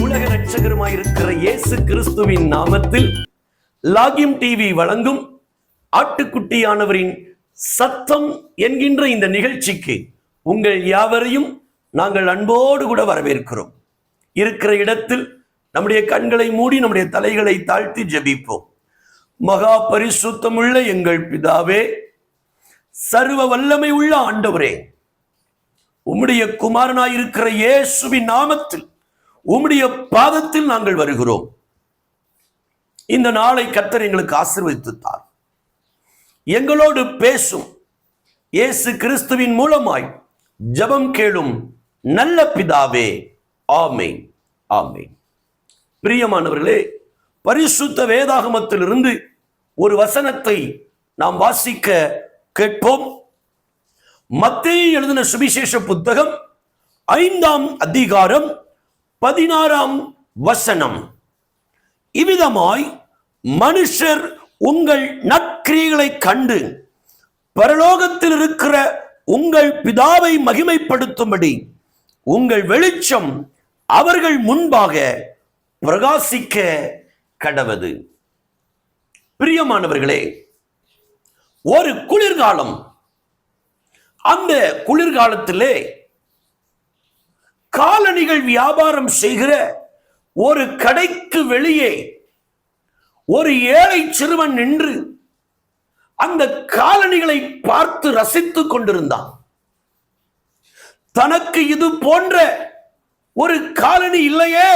உலக இரட்சகருமாயிருக்கிற இயேசு கிறிஸ்துவின் நாமத்தில் லாகிம் டிவி வழங்கும் ஆட்டுக்குட்டியானவரின் சத்தம் என்கின்ற இந்த நிகழ்ச்சிக்கு உங்கள் யாவரையும் நாங்கள் அன்போடு கூட வரவேற்கிறோம். இருக்கிற இடத்தில் நம்முடைய கண்களை மூடி நம்முடைய தலைகளை தாழ்த்தி ஜெபிப்போம். மகா பரிசுத்தமுள்ள எங்கள் பிதாவே, சர்வ வல்லமை உள்ள ஆண்டவரே, உம்முடைய குமாரனாயிருக்கிற இயேசுவின் நாமத்தில் உம்முடைய பாதத்தில் நாங்கள் வருகிறோம். இந்த நாளை கர்த்தர் எங்களுக்கு ஆசீர்வதித்தார். எங்களோடு பேசும். இயேசு கிறிஸ்துவின் மூலமாய் ஜெபம் கேளும் நல்ல பிதாவே, ஆமென், ஆமென். பிரியமானவர்களே, பரிசுத்த வேதாகமத்திலிருந்து ஒரு வசனத்தை நாம் வாசிக்க கேட்போம். மத்தேயு எழுதின சுவிசேஷ புத்தகம் 5ஆம் அதிகாரம் 16ஆம் வசனம். இவ்விதமாய் மனுஷர் உங்கள் நற்கிரியைகளை கண்டு பரலோகத்தில் இருக்கிற உங்கள் பிதாவை மகிமைப்படுத்தும்படி உங்கள் வெளிச்சம் அவர்கள் முன்பாக பிரகாசிக்க கடவது. பிரியமானவர்களே, ஒரு குளிர்காலம். அந்த குளிர்காலத்திலே காலணிகள் வியாபாரம் செய்கிற ஒரு கடைக்கு வெளியே ஒரு ஏழை சிறுவன் நின்று அந்த காலணிகளை பார்த்து ரசித்துக் கொண்டிருந்தான். தனக்கு இது போன்ற ஒரு காலணி இல்லையே,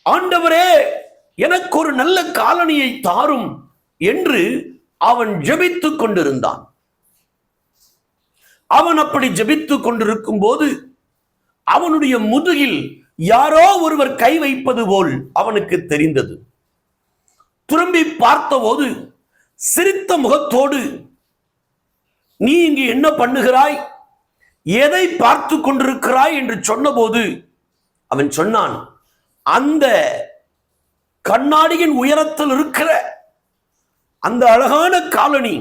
ஆண்டவரே எனக்கு ஒரு நல்ல காலணியை தாரும் என்று அவன் ஜெபித்துக் கொண்டிருந்தான். அவன் அப்படி ஜெபித்துக் கொண்டிருக்கும் போது அவனுடைய முதுகில் யாரோ ஒருவர் கை வைப்பது போல் அவனுக்கு தெரிந்தது. திரும்பி பார்த்தபோது சிரித்த முகத்தோடு, நீ இங்கு என்ன பண்ணுகிறாய், எதை பார்த்து கொண்டிருக்கிறாய் என்று சொன்னபோது அவன் சொன்னான், அந்த கண்ணாடியின் உயரத்தில் இருக்கிற அந்த அழகான காலணி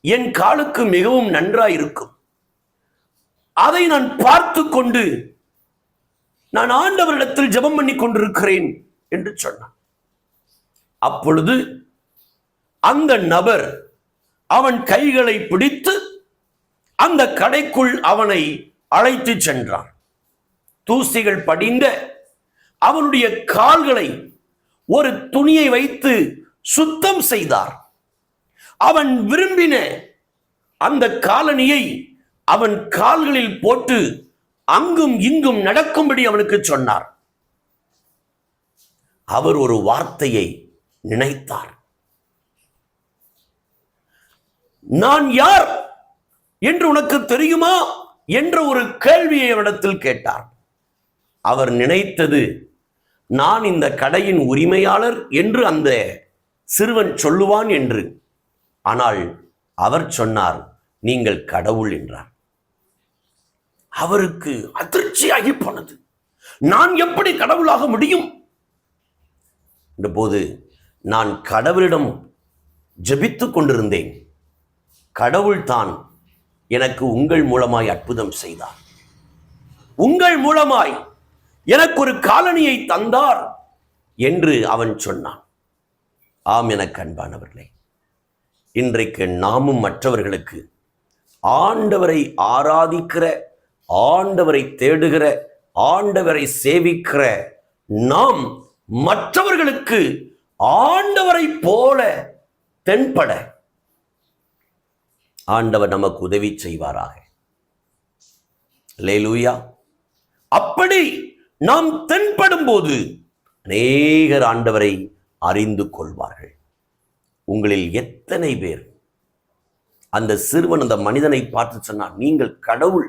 என் காலுக்கு மிகவும் நன்றாயிருக்கும். அதை நான் பார்த்து கொண்டு நான் ஆண்டவரிடத்தில் ஜெபம் பண்ணி கொண்டிருக்கிறேன் என்று சொன்னான். அப்பொழுது அந்த நபர் அவன் கைகளை பிடித்து அந்த கடைக்குள் அவனை அழைத்து சென்றான். தூசிகள் படிந்த அவனுடைய கால்களை ஒரு துணியை வைத்து சுத்தம் செய்தார். அவன் விரும்பின அந்த காலணியை அவன் கால்களில் போட்டு அங்கும் இங்கும் நடக்கும்படி அவனுக்கு சொன்னார். அவர் ஒரு வார்த்தையை நினைத்தார். நான் யார் என்று உனக்கு தெரியுமா என்ற ஒரு கேள்வியை அவனிடத்தில் கேட்டார். அவர் நினைத்தது, நான் இந்த கடையின் உரிமையாளர் என்று அந்த சிறுவன் சொல்லுவான் என்று. ஆனால் அவர் சொன்னார், நீங்கள் கடவுள் என்றார். அவருக்கு அதிர்ச்சியாகி போனது. நான் எப்படி கடவுளாக முடியும் என்ற போது, நான் கடவுளிடம் ஜெபித்துக் கொண்டிருந்தேன். கடவுள் தான் எனக்கு உங்கள் மூலமாய் அற்புதம் செய்தார். உங்கள் மூலமாய் எனக்கு ஒரு காலணியை தந்தார் என்று அவன் சொன்னான். ஆம், எனக்கு அன்பானவர்களே, இன்றைக்கு நாமும் மற்றவர்களுக்கு ஆண்டவரை ஆராதிக்கிற, ஆண்டவரை தேடுகிற, ஆண்டவரை சேவிக்கிற நாம் மற்றவர்களுக்கு ஆண்டவரை போல தென்பட ஆண்டவர் நமக்கு உதவி செய்வாராக. அல்லேலூயா. அப்படி நாம் தென்படும் போது அநேகர் ஆண்டவரை அறிந்து கொள்வார்கள். உங்களில் எத்தனை பேர் அந்த சிறுவன் அந்த மனிதனை பார்த்து சொன்னான், நீங்கள் கடவுள்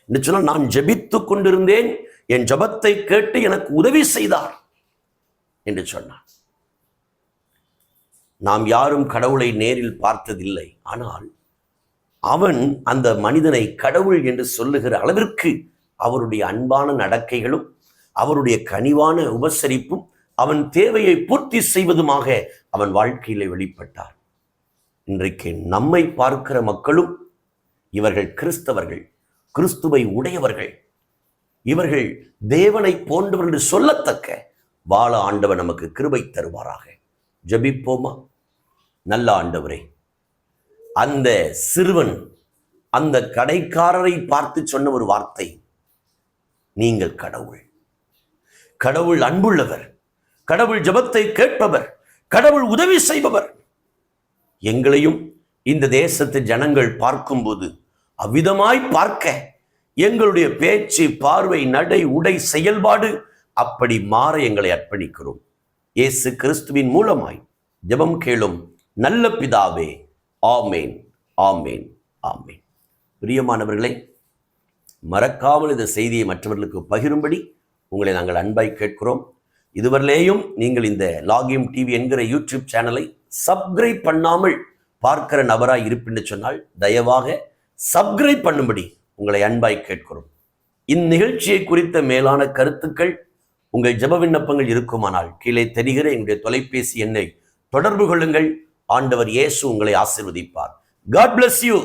என்று சொன்னால், நான் ஜெபித்துக் கொண்டிருந்தேன், என் ஜெபத்தை கேட்டு எனக்கு உதவி செய்தார் என்று சொன்னான். நாம் யாரும் கடவுளை நேரில் பார்த்ததில்லை. ஆனால் அவன் அந்த மனிதனை கடவுள் என்று சொல்லுகிற அளவிற்கு அவருடைய அன்பான நடக்கைகளும் அவருடைய கனிவான உபசரிப்பும் அவன் தேவையை பூர்த்தி செய்வதுமாக அவன் வாழ்க்கையிலே வெளிப்பட்டார். இன்றைக்கு நம்மை பார்க்கிற மக்களும் இவர்கள் கிறிஸ்தவர்கள், கிறிஸ்துவை உடையவர்கள், இவர்கள் தேவனை போன்றவர்கள் என்று சொல்லத்தக்க வாழ ஆண்டவர் நமக்கு கிருபை தருவாராக. ஜெபிப்போமா? நல்ல ஆண்டவரே, அந்த சிறுவன் அந்த கடைக்காரரை பார்த்து சொன்ன ஒரு வார்த்தை, நீங்கள் கடவுள், கடவுள் அன்புள்ளவர், கடவுள் ஜெபத்தை கேட்பவர், கடவுள் உதவி செய்பவர். எங்களையும் இந்த தேசத்து ஜனங்கள் பார்க்கும்போது அவ்விதமாய் பார்க்க எங்களுடைய பேச்சு, பார்வை, நடை, உடை, செயல்பாடு அப்படி மாற எங்களை அர்ப்பணிக்கிறோம். இயேசு கிறிஸ்துவின் மூலமாய் ஜெபம் கேளும் நல்ல பிதாவே. ஆமேன், ஆமேன், ஆமேன். பிரியமானவர்களே, மறக்காமல் இந்த செய்தியை மற்றவர்களுக்கு பகிரும்படி உங்களை நாங்கள் அன்பாய் கேட்கிறோம். இதுவரையிலேயும் நீங்கள் இந்த லாகியம் டிவி என்கிற யூடியூப் சேனலை சப்ஸ்கிரைப் பண்ணாமல் பார்க்கிற நபராய் இருப்பின்னு சொன்னால் தயவாக சப்ஸ்கிரைப் பண்ணும்படி உங்களை அன்பாய் கேட்கிறோம். இந்நிகழ்ச்சியை குறித்த மேலான கருத்துக்கள், உங்கள் ஜெப விண்ணப்பங்கள் இருக்குமானால் கீழே தெரிகிற எங்களுடைய தொலைபேசி எண்ணை தொடர்பு கொள்ளுங்கள். ஆண்டவர் இயேசு உங்களை ஆசீர்வதிப்பார். God bless you.